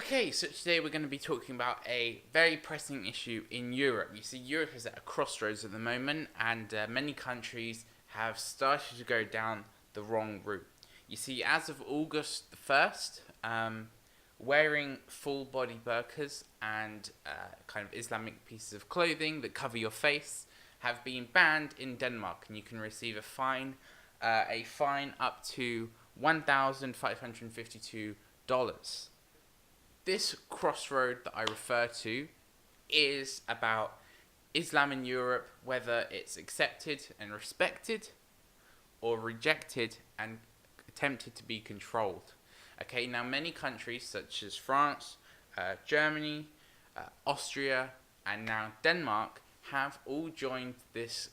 Okay, so today we're going to be talking about a very pressing issue in Europe. You see, Europe is at a crossroads at the moment, and many countries have started to go down the wrong route. You see, as of August the 1st, wearing full body burqas and kind of Islamic pieces of clothing that cover your face have been banned in Denmark, and you can receive a fine up to $1,552. This crossroad that I refer to is about Islam in Europe, whether it's accepted and respected or rejected and attempted to be controlled. Okay, now many countries such as France, Germany, Austria, and now Denmark have all joined this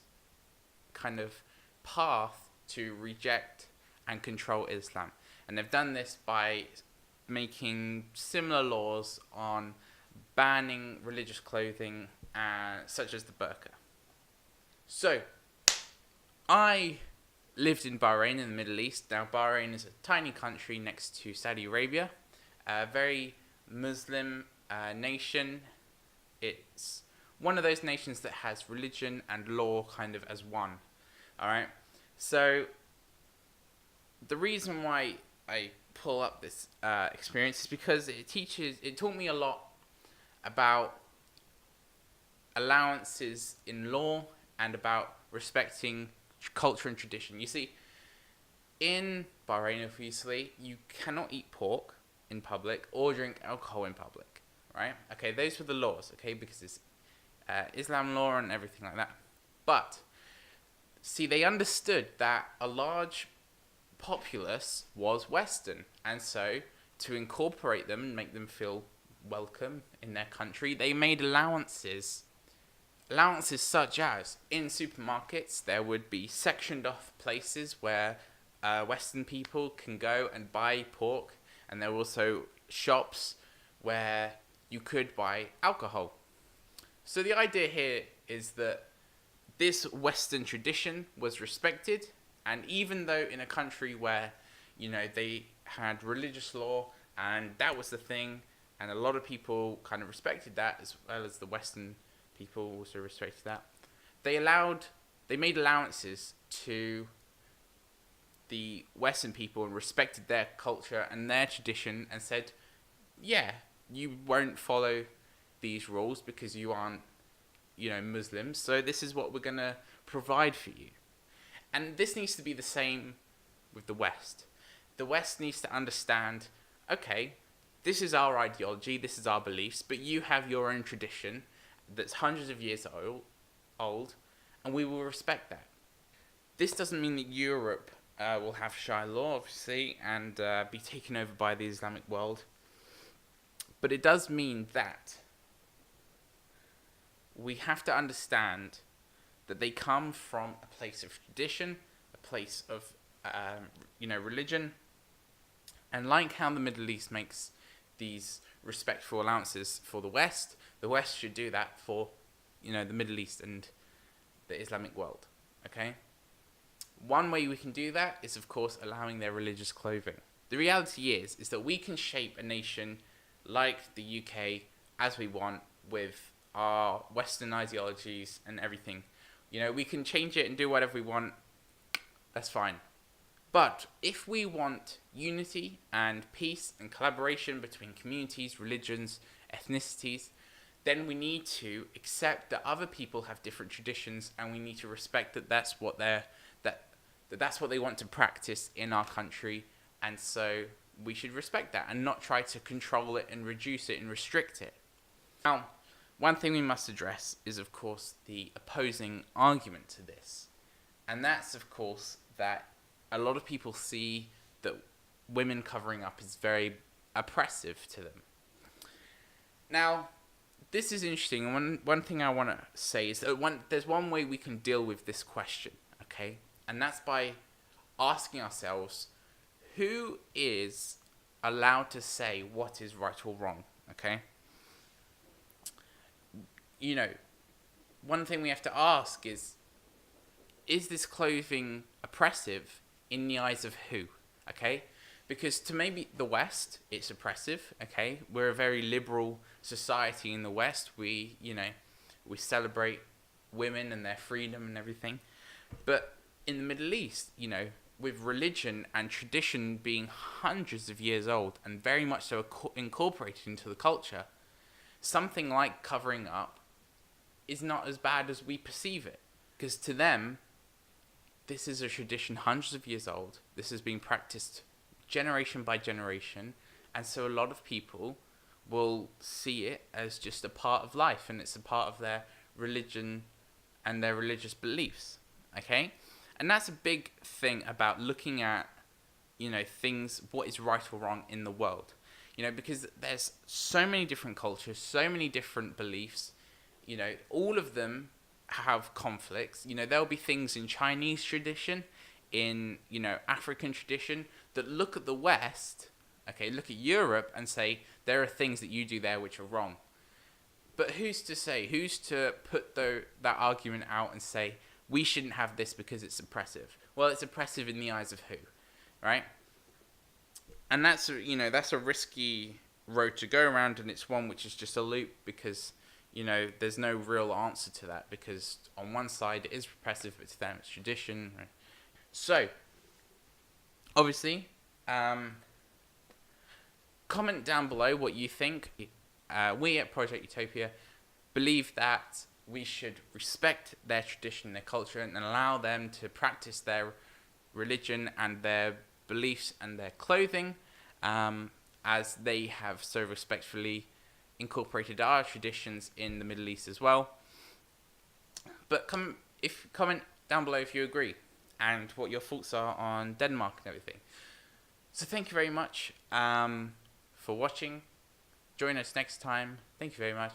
kind of path to reject and control Islam. And they've done this by making similar laws on banning religious clothing, such as the burqa. So, I lived in Bahrain in the Middle East. Now, Bahrain is a tiny country next to Saudi Arabia, a very Muslim nation. It's one of those nations that has religion and law kind of as one. Alright? So, the reason why I pull up this experience is because it taught me a lot about allowances in law and about respecting culture and tradition. You see, in Bahrain, obviously, you cannot eat pork in public or drink alcohol in public, right? Okay, those were the laws, okay, because it's Islam law and everything like that. But, see, they understood that a large populace was Western, and so to incorporate them and make them feel welcome in their country, they made allowances such as in supermarkets there would be sectioned off places where Western people can go and buy pork, and there were also shops where you could buy alcohol. So the idea here is that this Western tradition was respected. And even though in a country where, they had religious law and that was the thing, and a lot of people kind of respected that, as well as the Western people also respected that, they made allowances to the Western people and respected their culture and their tradition and said, yeah, you won't follow these rules because you aren't, Muslims, so this is what we're going to provide for you. And this needs to be the same with the West. The West needs to understand, okay, this is our ideology, this is our beliefs, but you have your own tradition that's hundreds of years old, and we will respect that. This doesn't mean that Europe will have Sharia law, obviously, and be taken over by the Islamic world. But it does mean that we have to understand that they come from a place of tradition, a place of, religion. And like how the Middle East makes these respectful allowances for the West should do that for, the Middle East and the Islamic world, okay? One way we can do that is, of course, allowing their religious clothing. The reality is that we can shape a nation like the UK as we want with our Western ideologies and everything. We can change it and do whatever we want. That's fine. But if we want unity and peace and collaboration between communities, religions, ethnicities, then we need to accept that other people have different traditions, and we need to respect that that's what that's what they want to practice in our country, and so we should respect that and not try to control it and reduce it and restrict it. Now, one thing we must address is, of course, the opposing argument to this. And that's, of course, that a lot of people see that women covering up is very oppressive to them. Now, this is interesting. And one thing I want to say is that there's one way we can deal with this question, okay? And that's by asking ourselves, who is allowed to say what is right or wrong, okay? One thing we have to ask is this clothing oppressive in the eyes of who? Okay? Because to maybe the West, it's oppressive, okay? We're a very liberal society in the West. We celebrate women and their freedom and everything. But in the Middle East, with religion and tradition being hundreds of years old and very much so incorporated into the culture, something like covering up is not as bad as we perceive it. Because to them, this is a tradition hundreds of years old. This has been practiced generation by generation. And so a lot of people will see it as just a part of life, and it's a part of their religion and their religious beliefs. Okay? And that's a big thing about looking at, things, what is right or wrong in the world. Because there's so many different cultures, so many different beliefs, all of them have conflicts. There'll be things in Chinese tradition, in, African tradition, that look at the West, okay, look at Europe and say, there are things that you do there which are wrong. But who's to say, who's to put that argument out and say, we shouldn't have this because it's oppressive? Well, it's oppressive in the eyes of who, right? And that's a risky road to go around, and it's one which is just a loop because, there's no real answer to that, because on one side it is oppressive, but to them it's tradition. Right? So, obviously, comment down below what you think. We at Project Utopia believe that we should respect their tradition, their culture, and allow them to practice their religion and their beliefs and their clothing, as they have so respectfully incorporated our traditions in the Middle East as well. But comment down below if you agree and what your thoughts are on Denmark and everything. So thank you very much for watching. Join us next time. Thank you very much.